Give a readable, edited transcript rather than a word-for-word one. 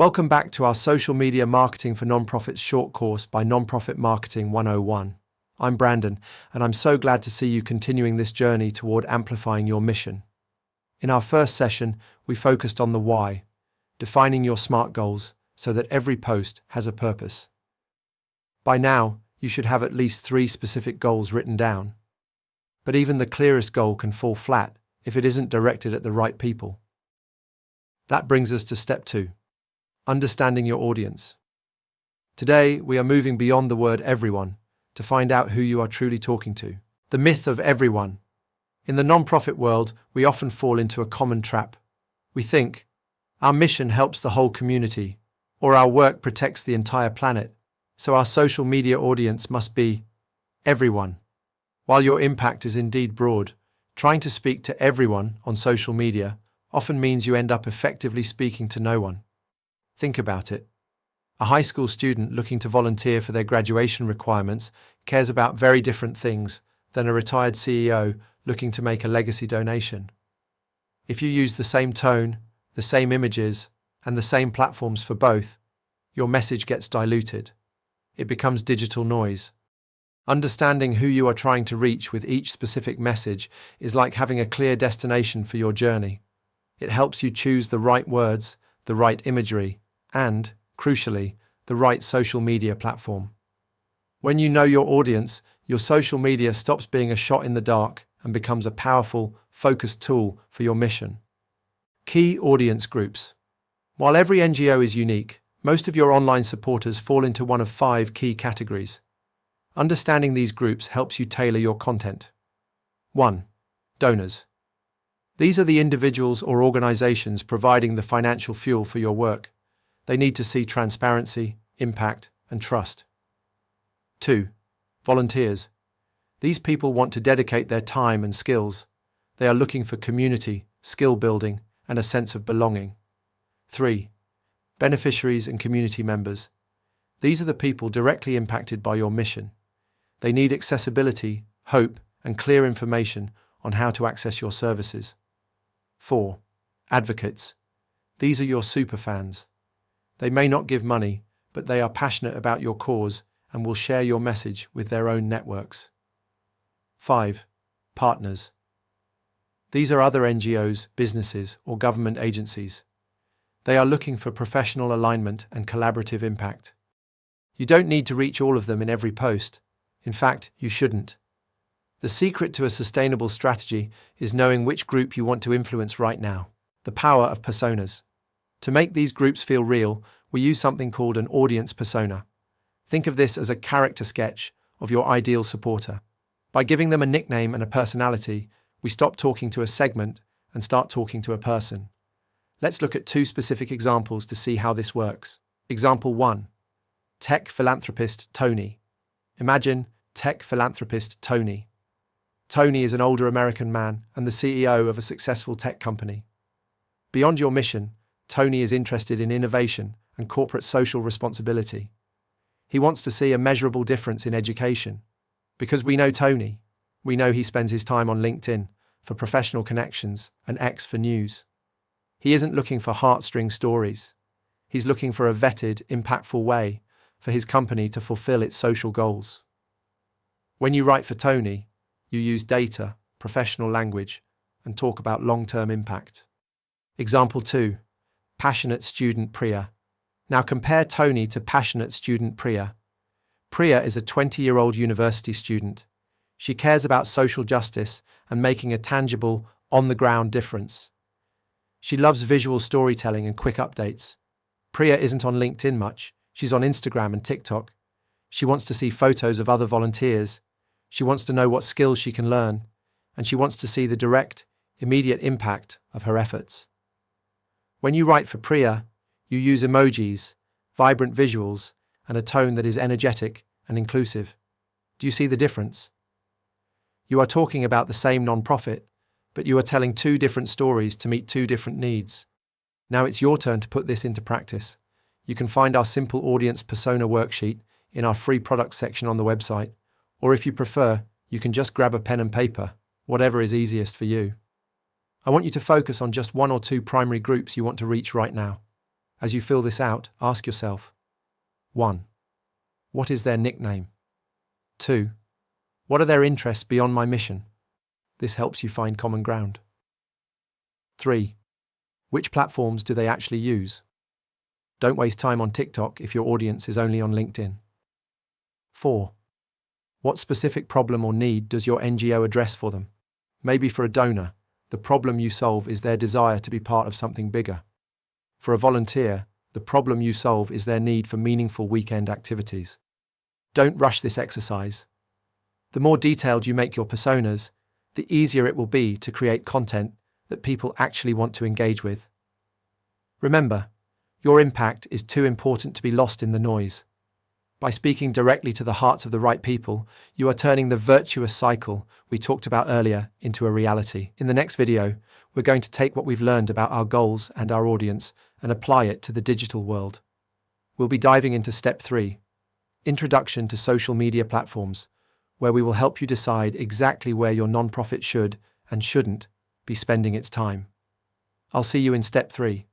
Welcome back to our Social Media Marketing for Nonprofits short course by Nonprofit Marketing 101. I'm Brandon, and I'm so glad to see you continuing this journey toward amplifying your mission. In our first session, we focused on the why, defining your SMART goals so that every post has a purpose. By now, you should have at least 3 specific goals written down. But even the clearest goal can fall flat if it isn't directed at the right people. That brings us to step 2. Understanding your audience. Today, we are moving beyond the word everyone to find out who you are truly talking to. The myth of everyone. In the nonprofit world, we often fall into a common trap. We think, our mission helps the whole community, or our work protects the entire planet, so our social media audience must be everyone. While your impact is indeed broad, trying to speak to everyone on social media often means you end up effectively speaking to no one. Think about it. A high school student looking to volunteer for their graduation requirements cares about very different things than a retired CEO looking to make a legacy donation. If you use the same tone, the same images, and the same platforms for both, your message gets diluted. It becomes digital noise. Understanding who you are trying to reach with each specific message is like having a clear destination for your journey. It helps you choose the right words, the right imagery, and, crucially, the right social media platform. When you know your audience, your social media stops being a shot in the dark and becomes a powerful, focused tool for your mission. Key audience groups. While every NGO is unique, most of your online supporters fall into one of 5 key categories. Understanding these groups helps you tailor your content. 1. Donors. These are the individuals or organizations providing the financial fuel for your work. They need to see transparency, impact, and trust. 2. Volunteers. These people want to dedicate their time and skills. They are looking for community, skill building, and a sense of belonging. 3. Beneficiaries and community members. These are the people directly impacted by your mission. They need accessibility, hope, and clear information on how to access your services. 4. Advocates. These are your superfans. They may not give money, but they are passionate about your cause and will share your message with their own networks. 5. Partners. These are other NGOs, businesses, or government agencies. They are looking for professional alignment and collaborative impact. You don't need to reach all of them in every post. In fact, you shouldn't. The secret to a sustainable strategy is knowing which group you want to influence right now. The power of personas. To make these groups feel real, we use something called an audience persona. Think of this as a character sketch of your ideal supporter. By giving them a nickname and a personality, we stop talking to a segment and start talking to a person. Let's look at 2 specific examples to see how this works. Example 1. Tech philanthropist Tony. Imagine tech philanthropist Tony. Tony is an older American man and the CEO of a successful tech company. Beyond your mission, Tony is interested in innovation and corporate social responsibility. He wants to see a measurable difference in education. Because we know Tony, we know he spends his time on LinkedIn for professional connections and X for news. He isn't looking for heartstring stories. He's looking for a vetted, impactful way for his company to fulfill its social goals. When you write for Tony, you use data, professional language, and talk about long-term impact. Example 2. Passionate student Priya. Now compare Tony to passionate student Priya. Priya is a 20-year-old university student. She cares about social justice and making a tangible, on-the-ground difference. She loves visual storytelling and quick updates. Priya isn't on LinkedIn much. She's on Instagram and TikTok. She wants to see photos of other volunteers. She wants to know what skills she can learn. And she wants to see the direct, immediate impact of her efforts. When you write for Priya, you use emojis, vibrant visuals, and a tone that is energetic and inclusive. Do you see the difference? You are talking about the same nonprofit, but you are telling 2 different stories to meet 2 different needs. Now it's your turn to put this into practice. You can find our simple audience persona worksheet in our free products section on the website, or if you prefer, you can just grab a pen and paper, whatever is easiest for you. I want you to focus on just 1 or 2 primary groups you want to reach right now. As you fill this out, ask yourself: 1. What is their nickname? 2. What are their interests beyond my mission? This helps you find common ground. 3. Which platforms do they actually use? Don't waste time on TikTok if your audience is only on LinkedIn. 4. What specific problem or need does your NGO address for them? Maybe for a donor, the problem you solve is their desire to be part of something bigger. For a volunteer, the problem you solve is their need for meaningful weekend activities. Don't rush this exercise. The more detailed you make your personas, the easier it will be to create content that people actually want to engage with. Remember, your impact is too important to be lost in the noise. By speaking directly to the hearts of the right people, you are turning the virtuous cycle we talked about earlier into a reality. In the next video, we're going to take what we've learned about our goals and our audience and apply it to the digital world. We'll be diving into Step 3, Introduction to Social Media Platforms, where we will help you decide exactly where your nonprofit should and shouldn't be spending its time. I'll see you in Step 3.